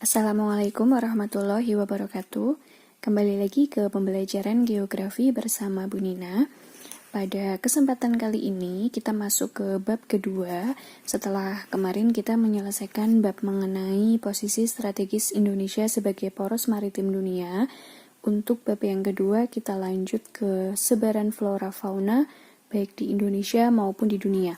Assalamualaikum warahmatullahi wabarakatuh. Kembali lagi ke pembelajaran geografi bersama Bu Nina. Pada kesempatan kali ini kita masuk ke bab kedua setelah kemarin kita menyelesaikan bab mengenai posisi strategis Indonesia sebagai poros maritim dunia. Untuk bab yang kedua kita lanjut ke sebaran flora fauna baik di Indonesia maupun di dunia.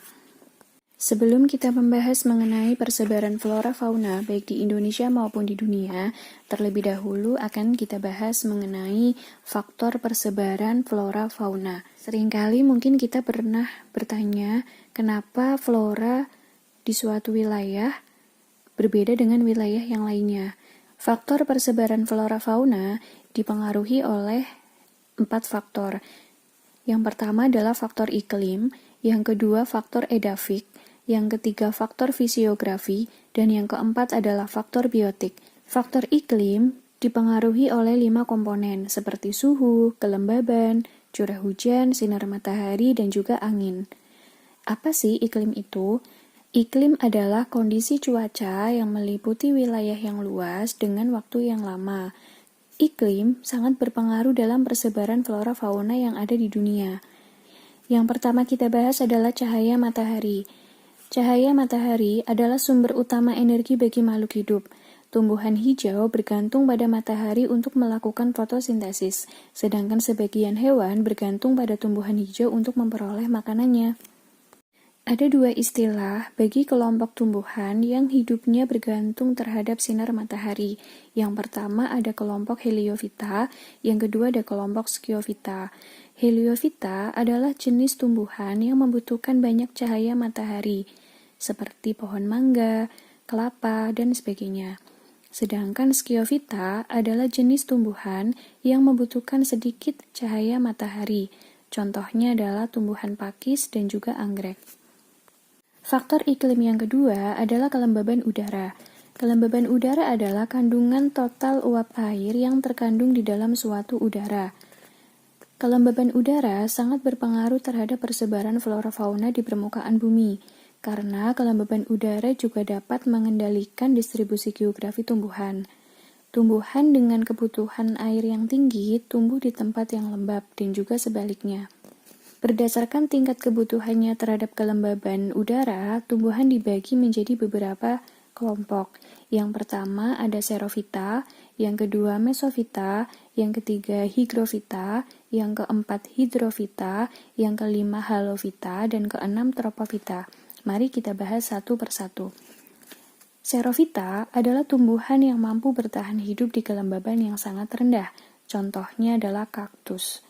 Sebelum kita membahas mengenai persebaran flora fauna baik di Indonesia maupun di dunia, terlebih dahulu akan kita bahas mengenai faktor persebaran flora fauna. Seringkali mungkin kita pernah bertanya, kenapa flora di suatu wilayah berbeda dengan wilayah yang lainnya. Faktor persebaran flora fauna dipengaruhi oleh 4 faktor. Yang pertama adalah faktor iklim, yang kedua faktor edafik, yang ketiga faktor fisiografi, dan yang keempat adalah faktor biotik. Faktor iklim dipengaruhi oleh 5 komponen seperti suhu, kelembaban, curah hujan, sinar matahari, dan juga angin. Apa sih iklim itu? Iklim adalah kondisi cuaca yang meliputi wilayah yang luas dengan waktu yang lama. Iklim sangat berpengaruh dalam persebaran flora fauna yang ada di dunia. Yang pertama kita bahas adalah cahaya matahari. Cahaya matahari adalah sumber utama energi bagi makhluk hidup. Tumbuhan hijau bergantung pada matahari untuk melakukan fotosintesis, sedangkan sebagian hewan bergantung pada tumbuhan hijau untuk memperoleh makanannya. Ada 2 istilah bagi kelompok tumbuhan yang hidupnya bergantung terhadap sinar matahari. Yang pertama ada kelompok Heliophyta, yang kedua ada kelompok Sciophyta. Heliophyta adalah jenis tumbuhan yang membutuhkan banyak cahaya matahari, seperti pohon mangga, kelapa, dan sebagainya. Sedangkan Sciophyta adalah jenis tumbuhan yang membutuhkan sedikit cahaya matahari. Contohnya adalah tumbuhan pakis dan juga anggrek. Faktor iklim yang kedua adalah kelembaban udara. Kelembaban udara adalah kandungan total uap air yang terkandung di dalam suatu udara. Kelembaban udara sangat berpengaruh terhadap persebaran flora fauna di permukaan bumi, karena kelembaban udara juga dapat mengendalikan distribusi geografi tumbuhan. Tumbuhan dengan kebutuhan air yang tinggi tumbuh di tempat yang lembab dan juga sebaliknya. Berdasarkan tingkat kebutuhannya terhadap kelembaban udara, tumbuhan dibagi menjadi beberapa kelompok. Yang pertama ada Xerophyta, yang kedua Mesophyta, yang ketiga Hygrophita, yang keempat Hydrophyta, yang kelima Halophyta, dan keenam Tropophyta. Mari kita bahas satu persatu. Xerophyta adalah tumbuhan yang mampu bertahan hidup di kelembaban yang sangat rendah. Contohnya adalah kaktus.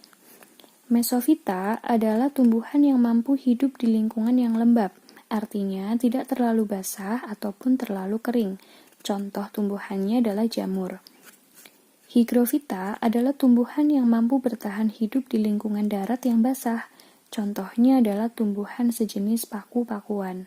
Mesophyta adalah tumbuhan yang mampu hidup di lingkungan yang lembab, artinya tidak terlalu basah ataupun terlalu kering. Contoh tumbuhannya adalah jamur. Hygrophita adalah tumbuhan yang mampu bertahan hidup di lingkungan darat yang basah. Contohnya adalah tumbuhan sejenis paku-pakuan.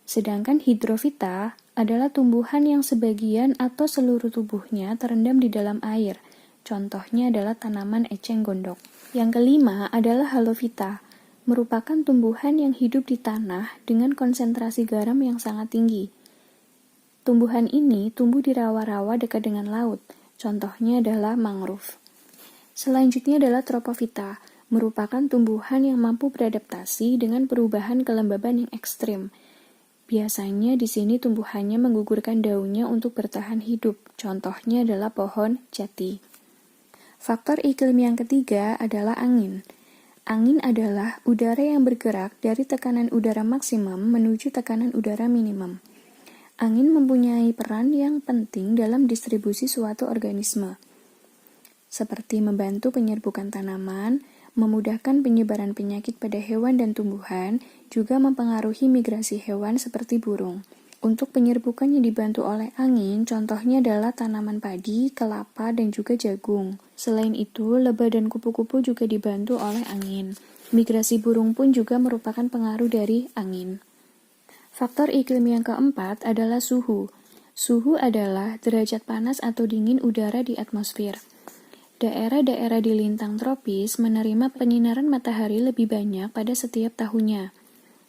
Sedangkan Hydrophyta adalah tumbuhan yang sebagian atau seluruh tubuhnya terendam di dalam air. Contohnya adalah tanaman eceng gondok. Yang kelima adalah Halophyta, merupakan tumbuhan yang hidup di tanah dengan konsentrasi garam yang sangat tinggi. Tumbuhan ini tumbuh di rawa-rawa dekat dengan laut. Contohnya adalah mangrove. Selanjutnya adalah Tropophyta, merupakan tumbuhan yang mampu beradaptasi dengan perubahan kelembaban yang ekstrim. Biasanya di sini tumbuhannya menggugurkan daunnya untuk bertahan hidup. Contohnya adalah pohon jati. Faktor iklim yang ketiga adalah angin. Angin adalah udara yang bergerak dari tekanan udara maksimum menuju tekanan udara minimum. Angin mempunyai peran yang penting dalam distribusi suatu organisme, seperti membantu penyerbukan tanaman, memudahkan penyebaran penyakit pada hewan dan tumbuhan, juga mempengaruhi migrasi hewan seperti burung. Untuk penyerbukan yang dibantu oleh angin, contohnya adalah tanaman padi, kelapa, dan juga jagung. Selain itu, lebah dan kupu-kupu juga dibantu oleh angin. Migrasi burung pun juga merupakan pengaruh dari angin. Faktor iklim yang keempat adalah suhu. Suhu adalah derajat panas atau dingin udara di atmosfer. Daerah-daerah di lintang tropis menerima penyinaran matahari lebih banyak pada setiap tahunnya.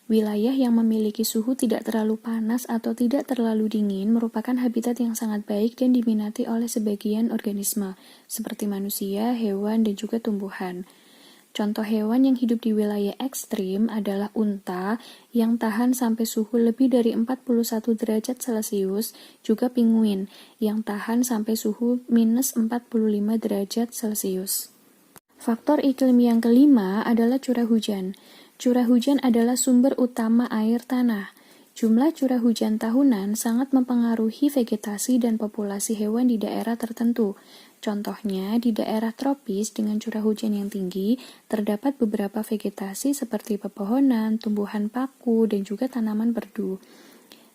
Wilayah yang memiliki suhu tidak terlalu panas atau tidak terlalu dingin merupakan habitat yang sangat baik dan diminati oleh sebagian organisme, seperti manusia, hewan, dan juga tumbuhan. Contoh hewan yang hidup di wilayah ekstrim adalah unta yang tahan sampai suhu lebih dari 41 derajat Celcius, juga penguin yang tahan sampai suhu minus 45 derajat Celcius. Faktor iklim yang kelima adalah curah hujan. Curah hujan adalah sumber utama air tanah. Jumlah curah hujan tahunan sangat mempengaruhi vegetasi dan populasi hewan di daerah tertentu. Contohnya, di daerah tropis dengan curah hujan yang tinggi, terdapat beberapa vegetasi seperti pepohonan, tumbuhan paku, dan juga tanaman perdu.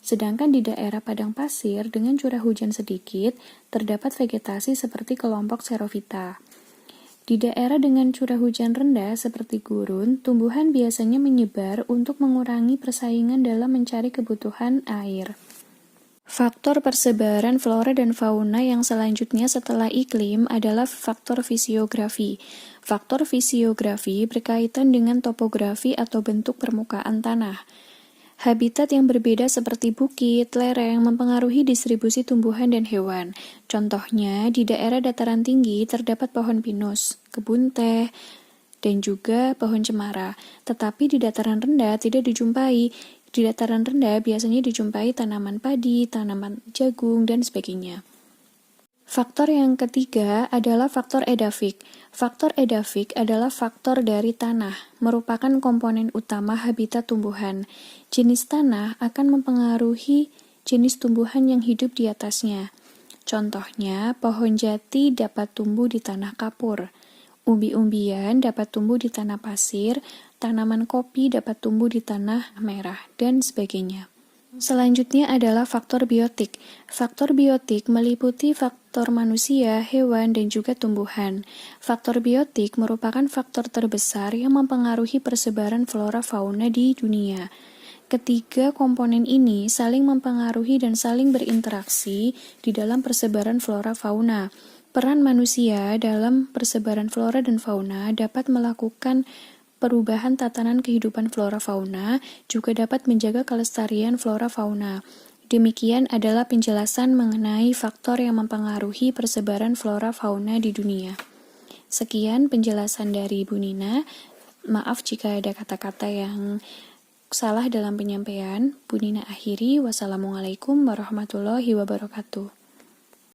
Sedangkan di daerah padang pasir dengan curah hujan sedikit, terdapat vegetasi seperti kelompok xerophyta. Di daerah dengan curah hujan rendah seperti gurun, tumbuhan biasanya menyebar untuk mengurangi persaingan dalam mencari kebutuhan air. Faktor persebaran flora dan fauna yang selanjutnya setelah iklim adalah faktor fisiografi. Faktor fisiografi berkaitan dengan topografi atau bentuk permukaan tanah. Habitat yang berbeda seperti bukit, lereng mempengaruhi distribusi tumbuhan dan hewan. Contohnya, di daerah dataran tinggi terdapat pohon pinus, kebun teh, dan juga pohon cemara. Tetapi di dataran rendah tidak dijumpai. Di dataran rendah biasanya dijumpai tanaman padi, tanaman jagung, dan sebagainya. Faktor yang ketiga adalah faktor edafik. Faktor edafik adalah faktor dari tanah, merupakan komponen utama habitat tumbuhan. Jenis tanah akan mempengaruhi jenis tumbuhan yang hidup di atasnya. Contohnya, pohon jati dapat tumbuh di tanah kapur. Umbi-umbian dapat tumbuh di tanah pasir, tanaman kopi dapat tumbuh di tanah merah, dan sebagainya. Selanjutnya adalah faktor biotik. Faktor biotik meliputi faktor manusia, hewan, dan juga tumbuhan. Faktor biotik merupakan faktor terbesar yang mempengaruhi persebaran flora fauna di dunia. Ketiga komponen ini saling mempengaruhi dan saling berinteraksi di dalam persebaran flora fauna. Peran manusia dalam persebaran flora dan fauna dapat melakukan perubahan tatanan kehidupan flora fauna, juga dapat menjaga kelestarian flora fauna. Demikian adalah penjelasan mengenai faktor yang mempengaruhi persebaran flora fauna di dunia. Sekian penjelasan dari Bu Nina. Maaf jika ada kata-kata yang salah dalam penyampaian. Bu Nina akhiri. Wassalamualaikum warahmatullahi wabarakatuh.